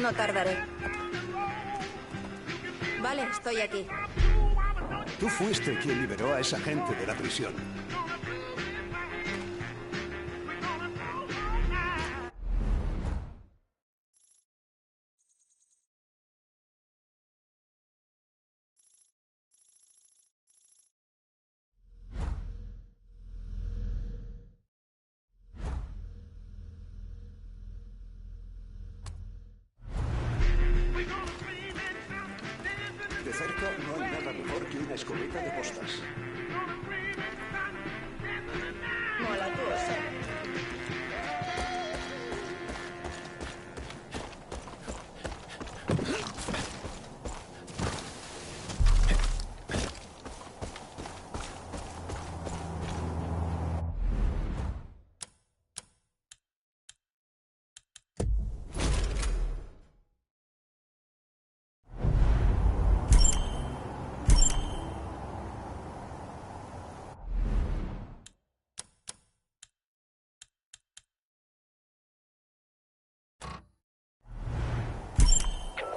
No tardaré. Vale, estoy aquí. Tú fuiste quien liberó a esa gente de la prisión. De cerca no hay nada mejor que una escopeta de postas. Mola tú, Sam.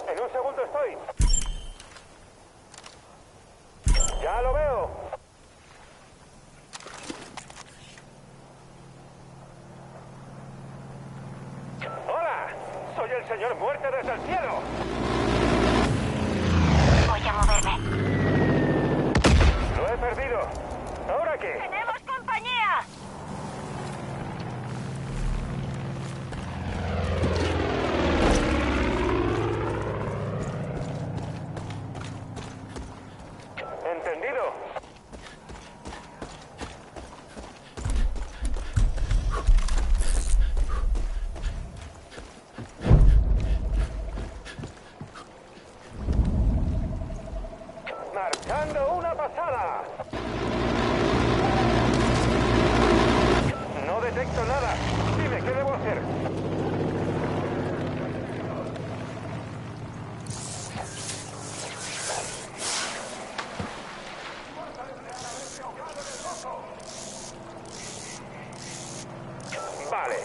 En un segundo estoy. Ya lo veo. ¡Hola! Soy el señor Muerte desde el cielo. Voy a moverme. Lo he perdido. ¿Ahora qué? ¡Tenemos compañía! Entendido. Marchando una pasada. No detecto nada. Dime, ¿qué debo hacer? Vale.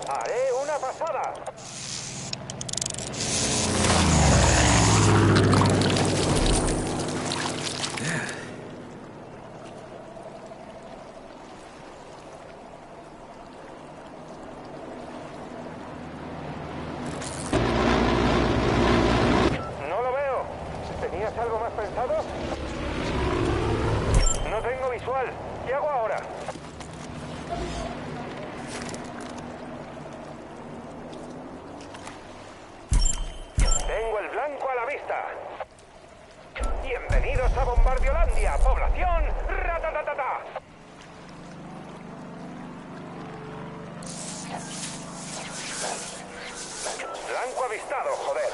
Haré una pasada. No lo veo. ¿Tenías algo más pensado? No tengo visual. ¿Qué hago ahora? Tengo el blanco a la vista. Bienvenidos a Bombardiolandia, población. ¡Ratatatata! Blanco avistado, joder.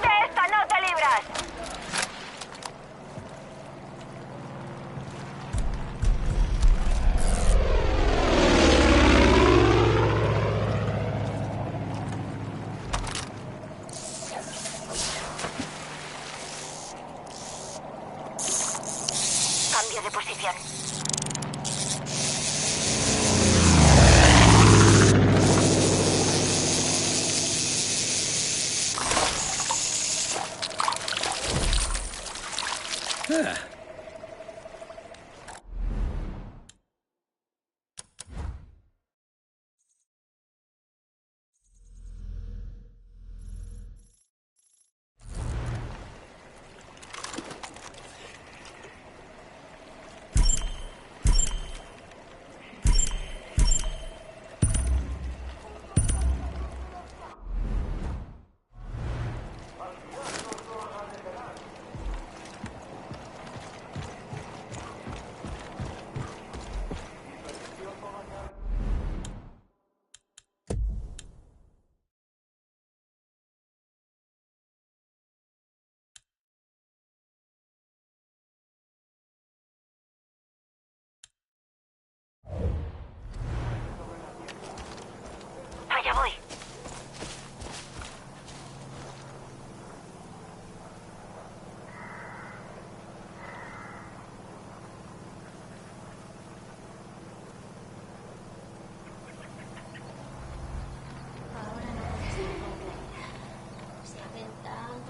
¡De esta no te libras! Cambio de posición.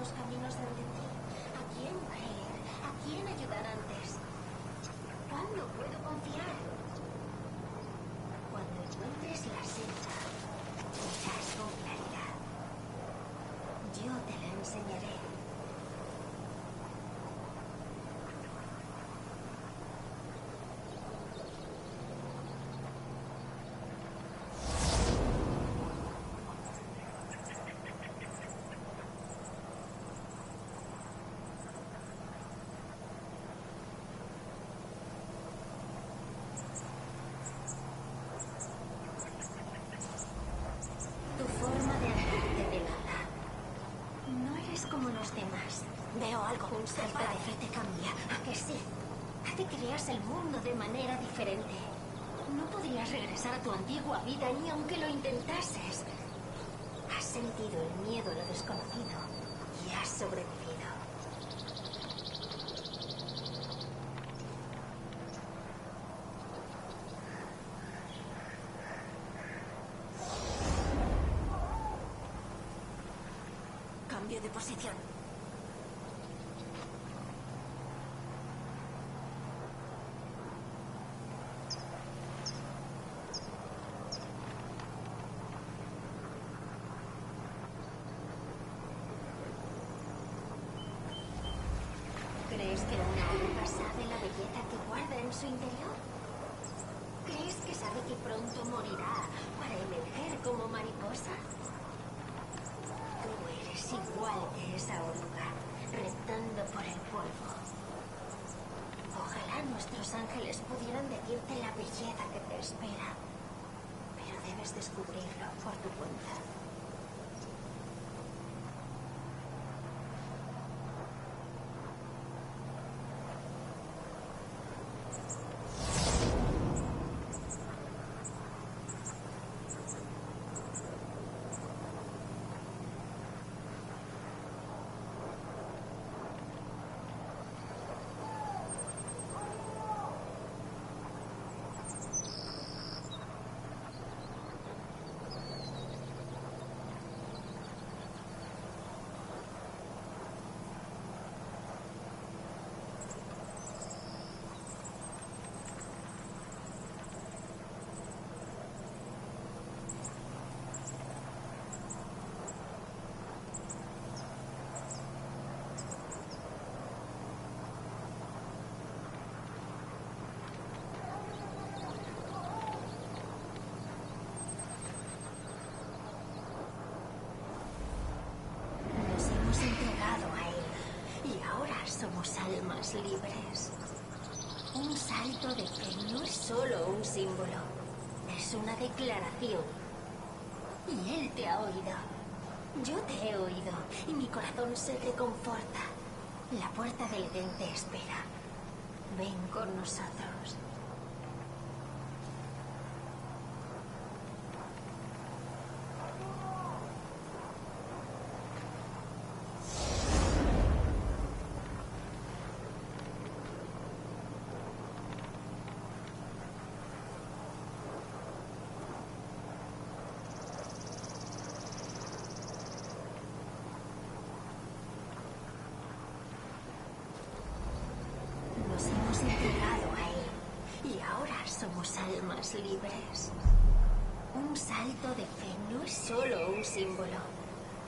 dos caminos ante ti. ¿A quién creer? ¿A quién ayudar antes? ¿Cuándo puedo confiar? Cuando encuentres la senda, verás con claridad. Yo te la enseñaré. Tu forma de hacerte de lala. No eres como los demás. Veo algo. Un salto de fe te cambia, ¿a que sí? Hace que veas el mundo de manera diferente. No podrías regresar a tu antigua vida ni aunque lo intentases. Has sentido el miedo a lo desconocido y has sobrevivido. Cambio de posición. ¿Crees que una oruga sabe la belleza que guarda en su interior? ¿Crees que sabe que pronto morirá para emerger como mariposa? Tú eres igual que esa oruga, reptando por el polvo. Ojalá nuestros ángeles pudieran decirte la belleza que te espera, pero debes descubrirlo por tu cuenta. Nos hemos entregado a él y ahora somos almas libres. Un salto de fe no es solo un símbolo, es una declaración. Y él te ha oído. Yo te he oído y mi corazón se reconforta. La puerta del Edén te espera. Ven con nosotros. Nos hemos entregado a él y ahora somos almas libres. Un salto de fe no es solo un símbolo,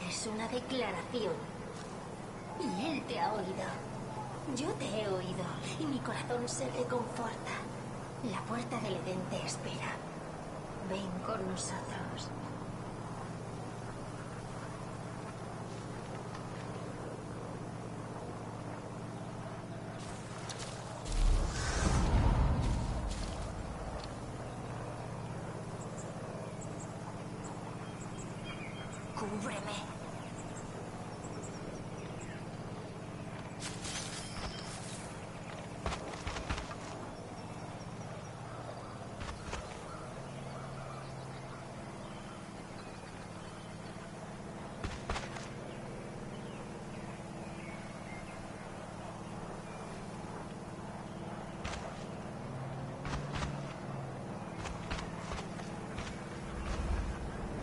es una declaración. Y él te ha oído. Yo te he oído y mi corazón se reconforta. La puerta del Edén te espera. Ven con nosotros. Cúbreme.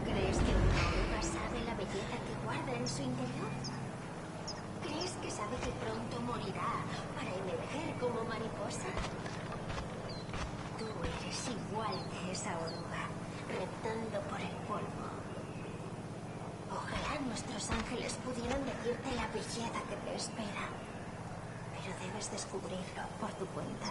¿Crees que una oruga sabe la belleza que guarda en su interior? sabe que pronto morirá para emerger como mariposa? Tú eres igual que esa oruga, reptando por el polvo. Ojalá nuestros ángeles pudieran decirte la belleza que te espera, pero debes descubrirlo por tu cuenta.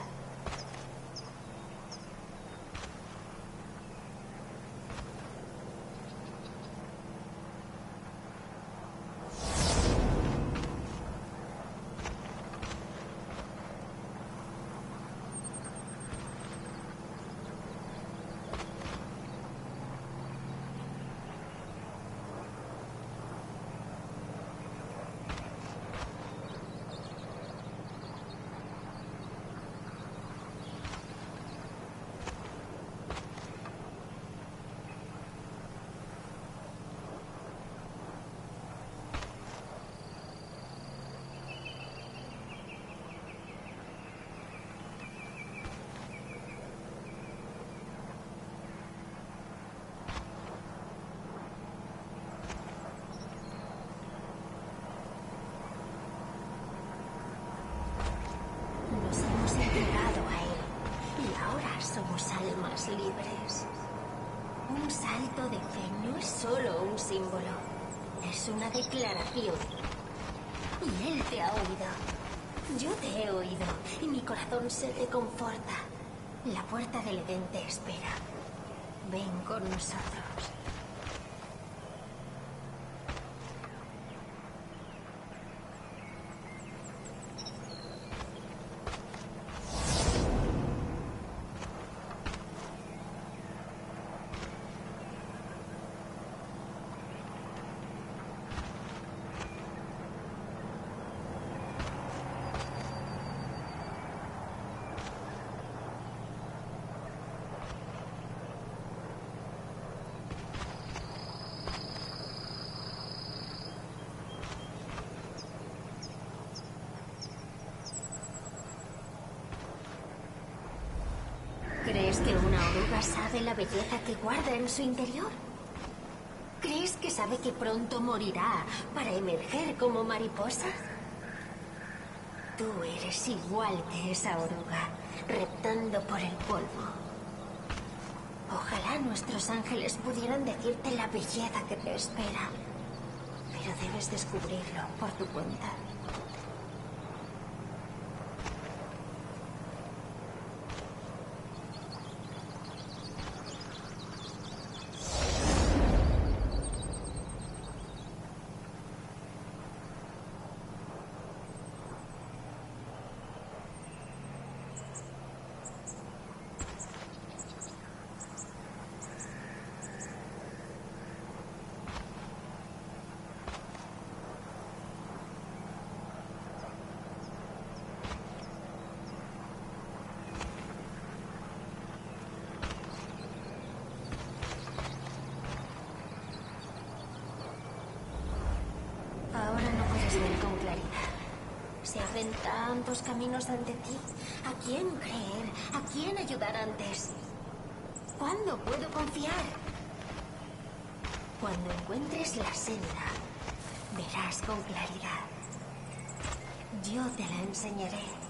Nos hemos entregado a él y ahora somos almas libres. Un salto de fe no es solo un símbolo, es una declaración. Y él te ha oído. Yo te he oído y mi corazón se reconforta. La puerta del Edén te espera. Ven con nosotros. ¿Crees que una oruga sabe la belleza que guarda en su interior? ¿Crees que sabe que pronto morirá para emerger como mariposa? Tú eres igual que esa oruga, reptando por el polvo. Ojalá nuestros ángeles pudieran decirte la belleza que te espera, pero debes descubrirlo por tu cuenta. Ahora no puedes ver con claridad. Se abren tantos caminos ante ti. ¿A quién creer? ¿A quién ayudar antes? ¿Cuándo puedo confiar? Cuando encuentres la senda, verás con claridad. Yo te la enseñaré.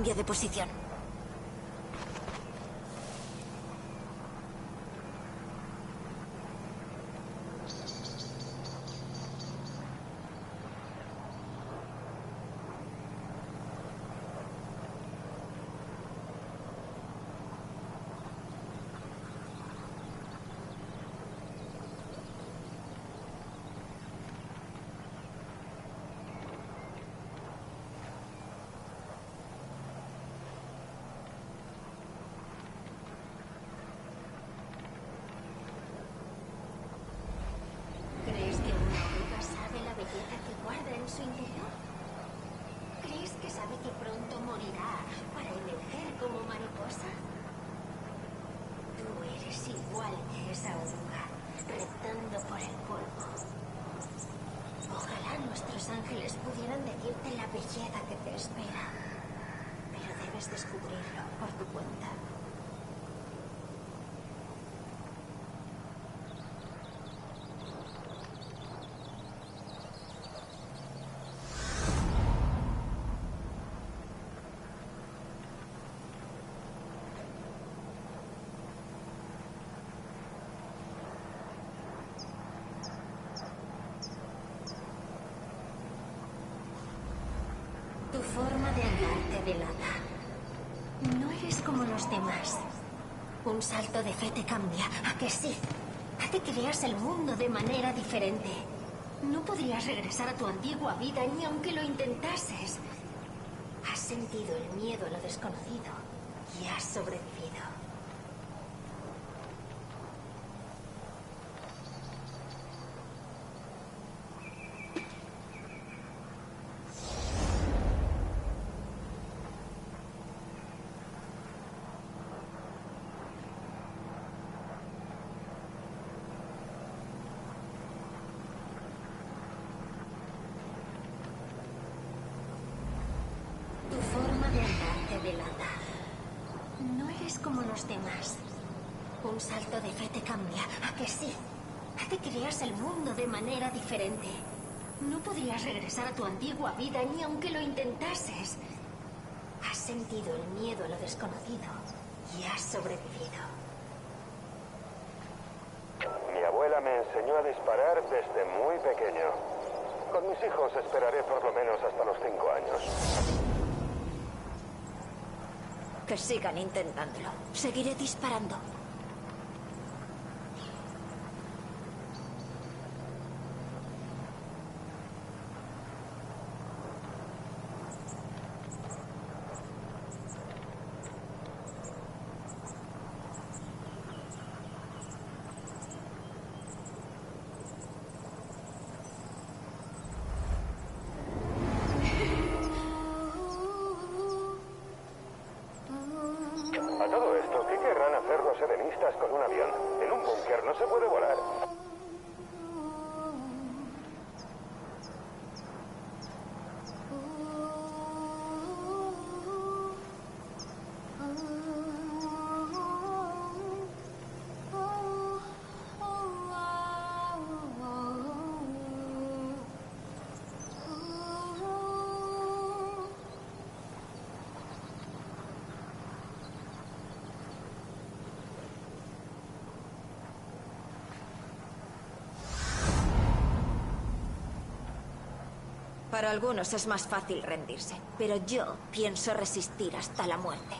Cambio de posición. ¿Crees que una oruga sabe la belleza que guarda en su interior? ¿Crees que sabe que pronto morirá para emerger como mariposa? Tú eres igual que esa oruga, reptando por el polvo. Ojalá nuestros ángeles pudieran decirte la belleza que te espera, pero debes descubrirlo por tu cuenta. Tu forma de andar te delata. No eres como los demás. Un salto de fe te cambia, ¿a que sí? Hace que veas el mundo de manera diferente. No podrías regresar a tu antigua vida ni aunque lo intentases. Has sentido el miedo a lo desconocido y has sobrevivido. Tu forma de andar te delata. No eres como los demás. Un salto de fe te cambia, ¿a que sí? Hace que veas el mundo de manera diferente. No podrías regresar a tu antigua vida ni aunque lo intentases. Has sentido el miedo a lo desconocido y has sobrevivido. Mi abuela me enseñó a disparar desde muy pequeño. Con mis hijos esperaré por lo menos hasta los 5 años. Que sigan intentándolo. Seguiré disparando. A todo esto, ¿qué querrán hacer los edenistas con un avión? En un búnker no se puede volar. Para algunos es más fácil rendirse, pero yo pienso resistir hasta la muerte.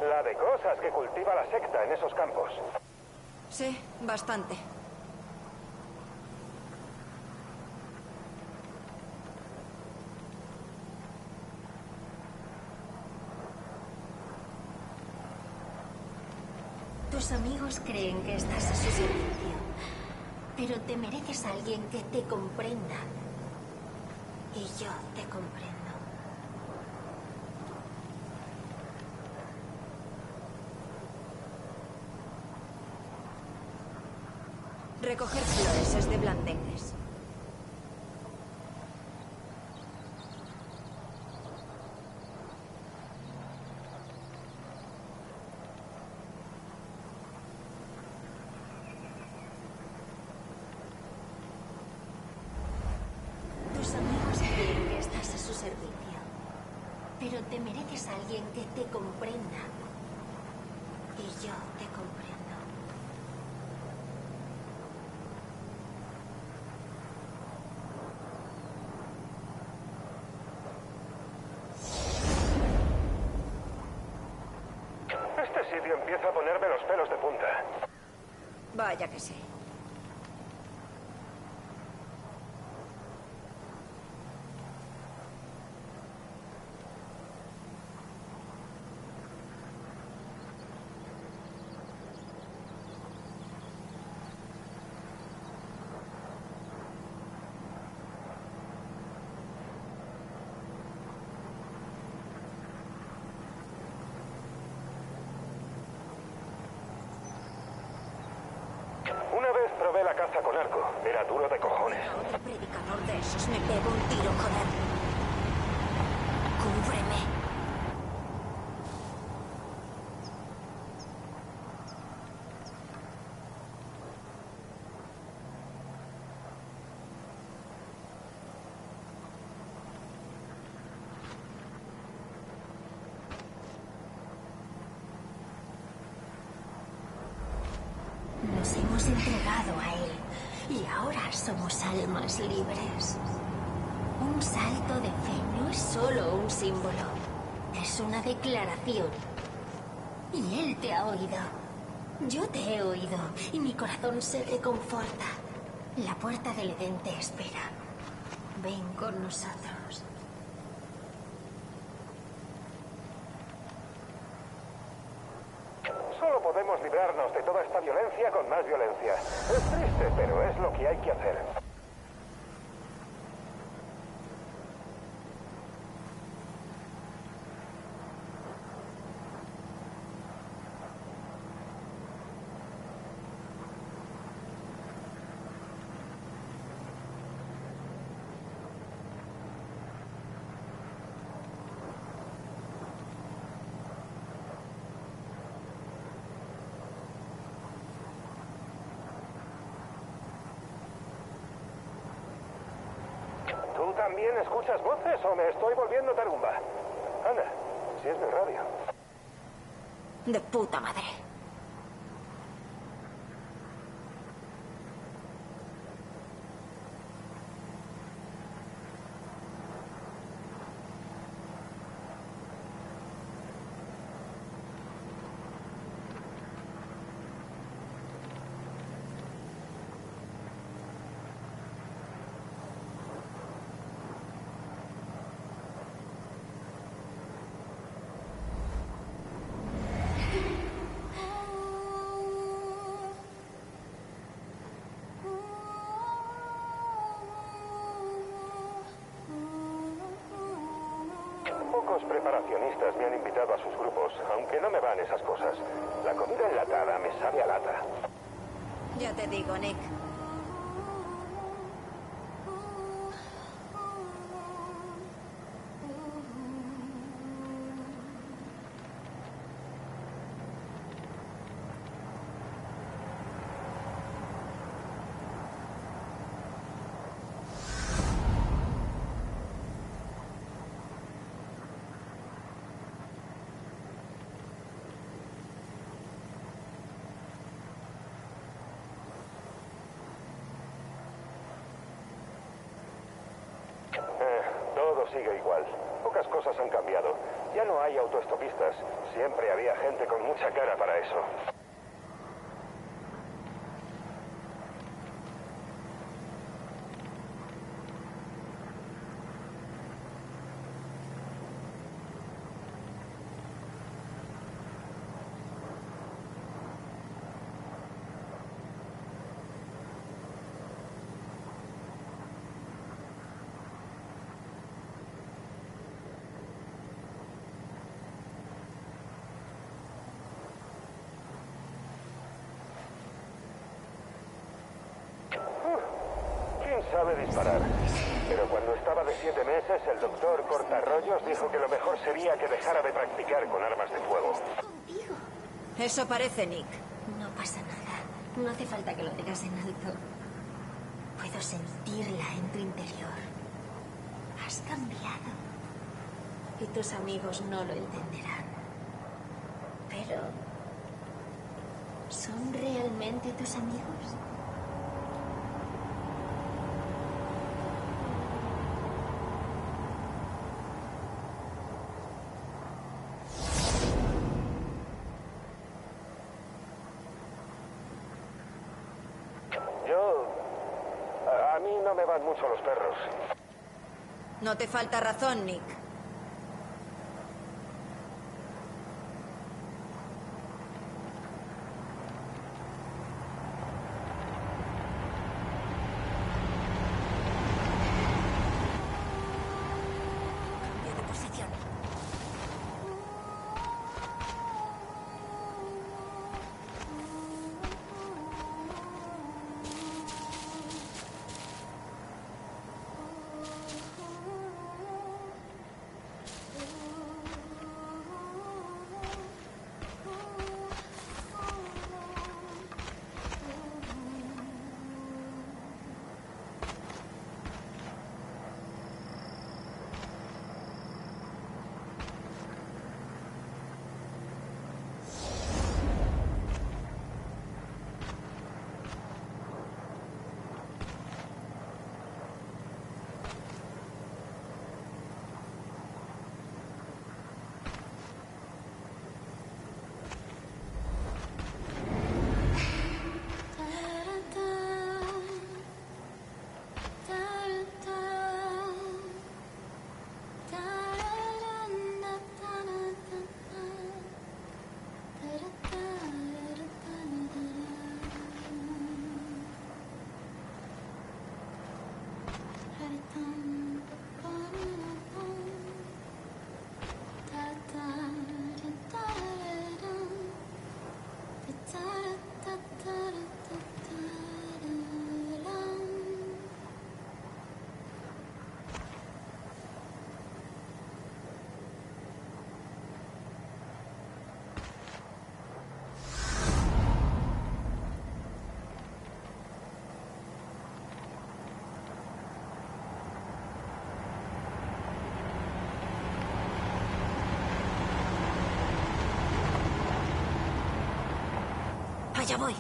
La de cosas que cultiva la secta en esos campos. Sí, bastante. Tus amigos creen que estás a su servicio, pero te mereces a alguien que te comprenda. Y yo te comprendo. Recoger flores es de blandengues. Tus amigos creen que estás a su servicio, pero te mereces a alguien que te comprenda. Y yo te comprendo. Este sitio empieza a ponerme los pelos de punta. Vaya que sí. Una vez probé la caza con arco. Era duro de cojones. A otro predicador de esos me pego un tiro con él. Cúbreme. Nos hemos entregado a él y ahora somos almas libres. Un salto de fe no es solo un símbolo, es una declaración. Y él te ha oído. Yo te he oído y mi corazón se reconforta. La puerta del Edén te espera. Ven con nosotros. Solo podemos librarnos de toda esta violencia con más violencia. Es triste, pero es lo que hay que hacer. ¿Tú también escuchas voces o me estoy volviendo tarumba? Anda, si es de radio. De puta madre. Pocos preparacionistas me han invitado a sus grupos, aunque no me van esas cosas. La comida enlatada me sabe a lata. Ya te digo, Nick. Todo sigue igual. Pocas cosas han cambiado. Ya no hay autoestopistas. Siempre había gente con mucha cara para eso. sabe disparar. Pero cuando estaba de 7 meses, el doctor Cortarrollos dijo que lo mejor sería que dejara de practicar con armas de fuego. Contigo. Eso parece Nick. No pasa nada. No hace falta que lo digas en alto. Puedo sentirla en tu interior. Has cambiado. Y tus amigos no lo entenderán. Pero... ¿son realmente tus amigos? A mí no me van mucho los perros. No te falta razón, Nick. Cambio de posición. Allá voy.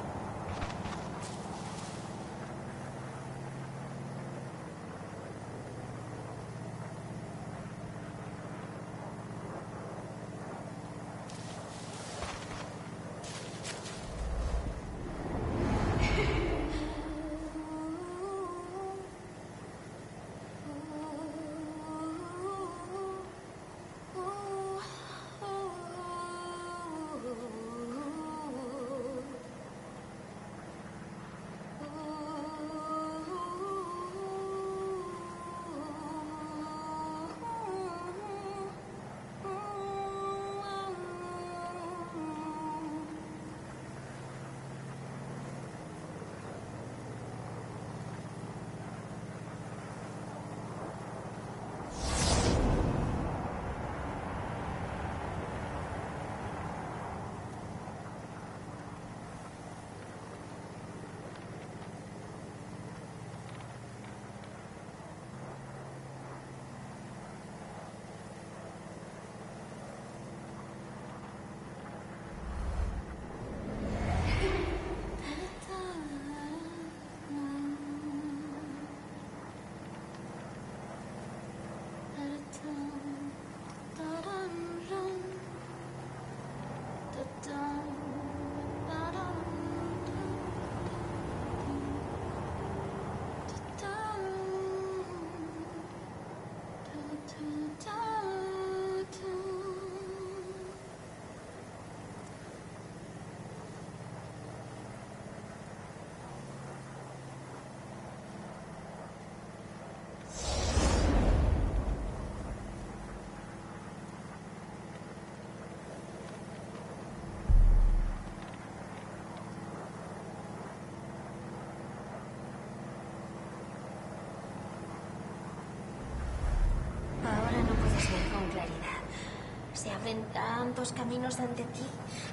tienen tantos caminos ante ti.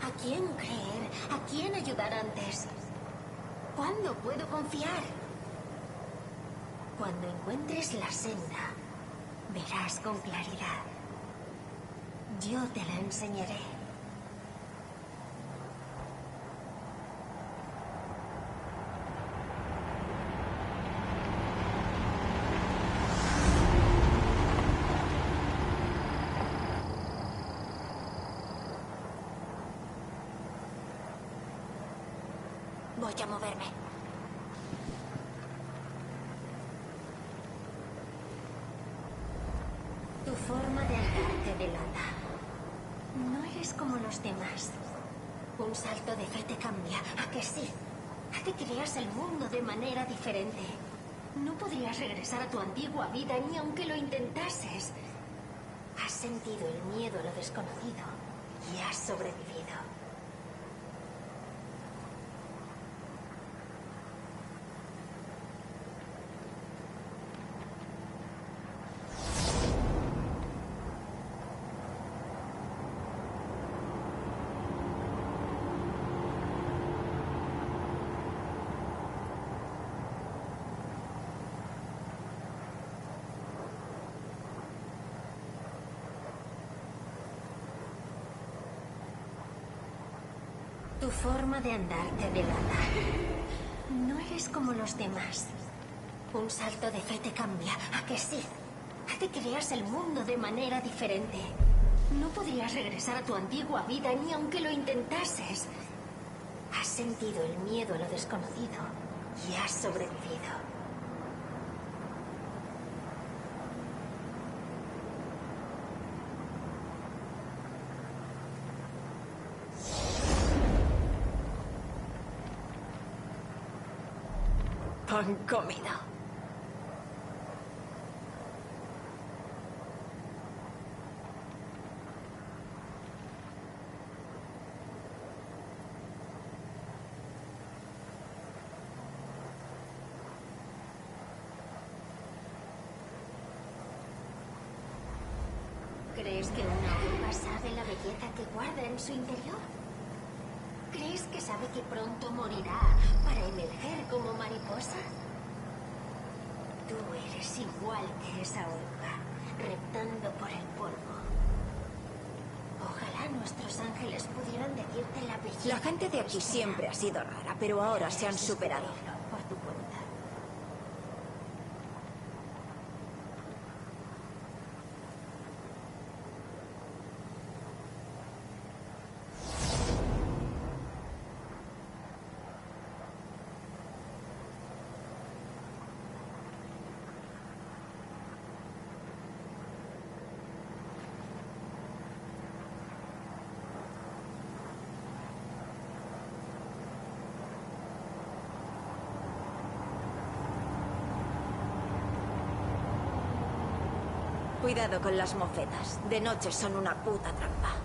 ¿A quién creer? ¿A quién ayudar antes? ¿Cuándo puedo confiar? Cuando encuentres la senda, verás con claridad. Yo te la enseñaré. Voy a moverme. Tu forma de andar te delata. No eres como los demás. Un salto de fe te cambia. ¿A que sí? ¿A que creas el mundo de manera diferente? No podrías regresar a tu antigua vida ni aunque lo intentases. Has sentido el miedo a lo desconocido y has sobrevivido. Tu forma de andar te delata. No eres como los demás. Un salto de fe te cambia. ¿A que sí? ¿A que creas el mundo de manera diferente? No podrías regresar a tu antigua vida ni aunque lo intentases. Has sentido el miedo a lo desconocido y has sobrevivido. Pan comido. ¿Crees que una oruga sabe la belleza que guarda en su interior? ¿Crees que sabe que pronto morirá para emerger como mariposa? Tú eres igual que esa oruga, reptando por el polvo. Ojalá nuestros ángeles pudieran decirte la belleza. La gente de aquí que espera. siempre ha sido rara, pero ahora se han Debes superado. descubrirlo por tu cuenta. Cuidado con las mofetas. De noche son una puta trampa.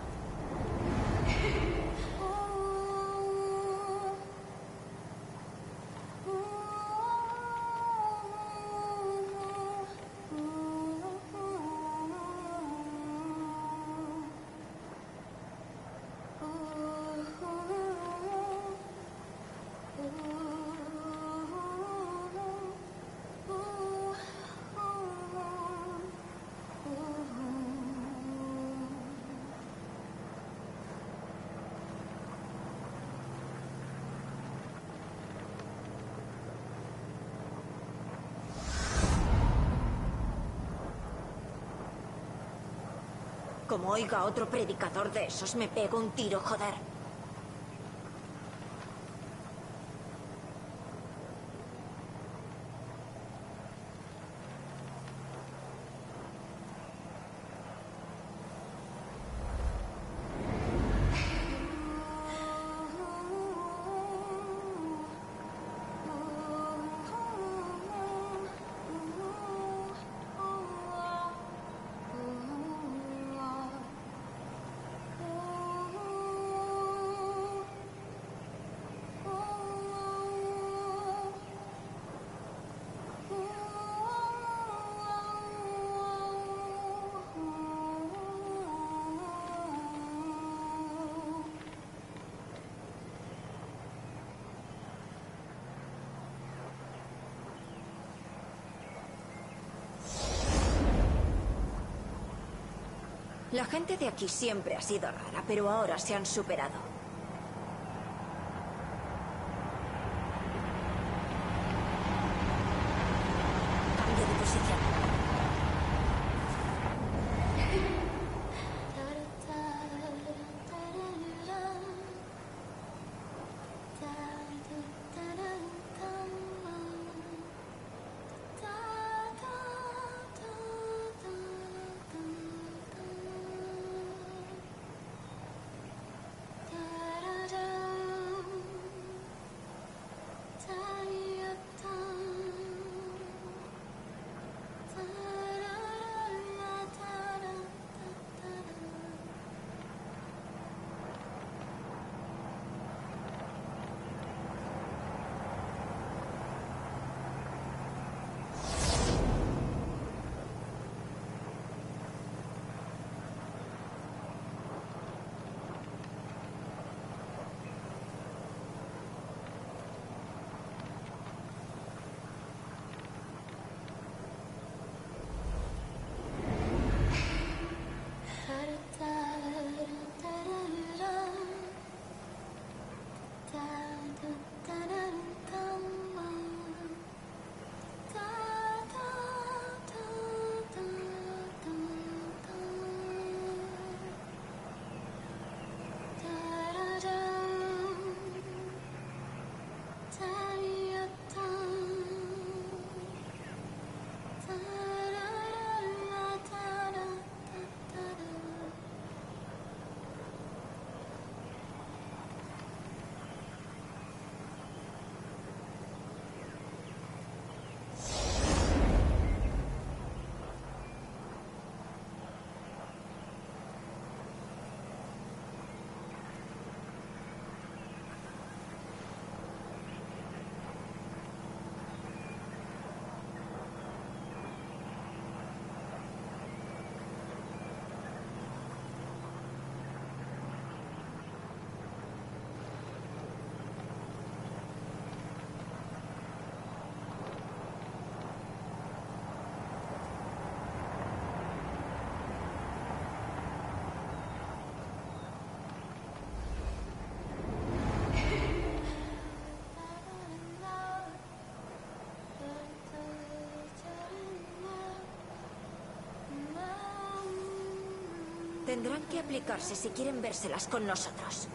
Como oiga otro predicador de esos, me pego un tiro, joder. La gente de aquí siempre ha sido rara, pero ahora se han superado. Cambio de posición. Tendrán que aplicarse si quieren vérselas con nosotros.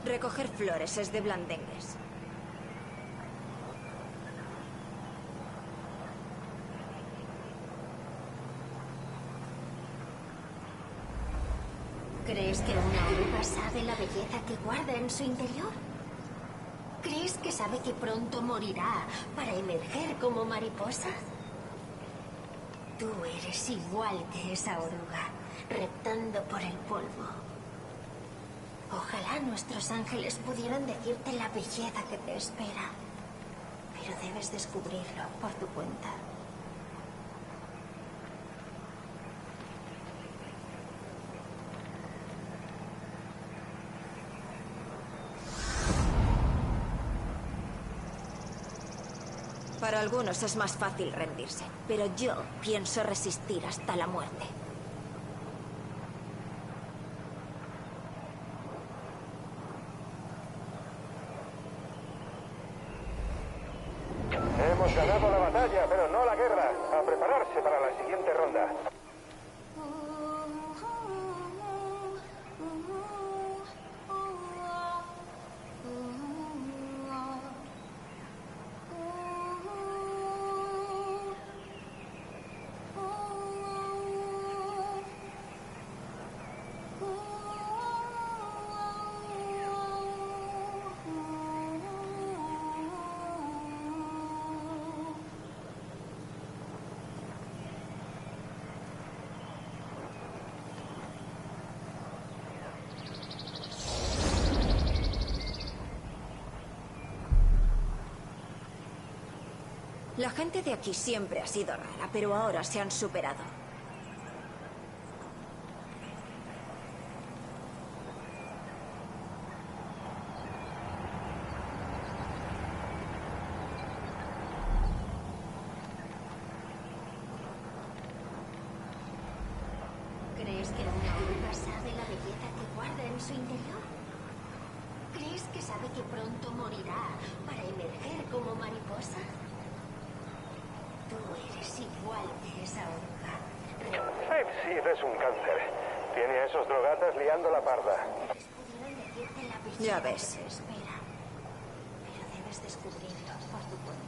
Recoger flores es de blandengues. ¿Crees que una oruga sabe la belleza que guarda en su interior? ¿Crees que sabe que pronto morirá para emerger como mariposa? Tú eres igual que esa oruga, reptando por el polvo. Ojalá nuestros ángeles pudieran decirte la belleza que te espera. Pero debes descubrirlo por tu cuenta. Para algunos es más fácil rendirse, pero yo pienso resistir hasta la muerte. Hemos ganado la batalla, pero no la guerra. A prepararse para la siguiente ronda. La gente de aquí siempre ha sido rara, pero ahora se han superado. ¿Crees que una oruga sabe la belleza que guarda en su interior? ¿Crees que sabe que pronto morirá para emerger como mariposa? Tú eres igual que esa oruga. Fipsy es un cáncer. Tiene a esos drogatas liando la parda. Pudieron decirte la visión Ya que ves. te espera. Pero debes descubrirlo por tu cuenta.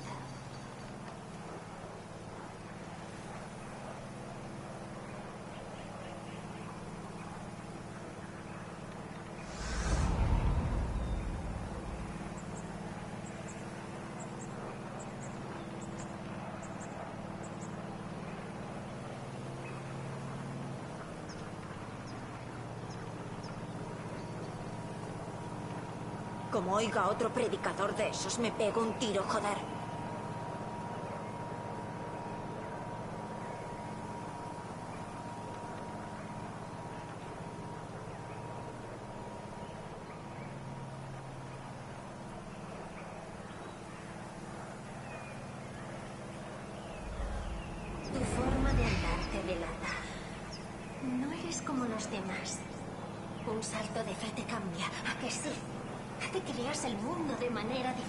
Como oiga a otro predicador de esos, me pego un tiro, joder. Tu forma de andar te delata. No eres como los demás. Un salto de fe te cambia, ¿a que sí? Hace que veas el mundo de manera diferente.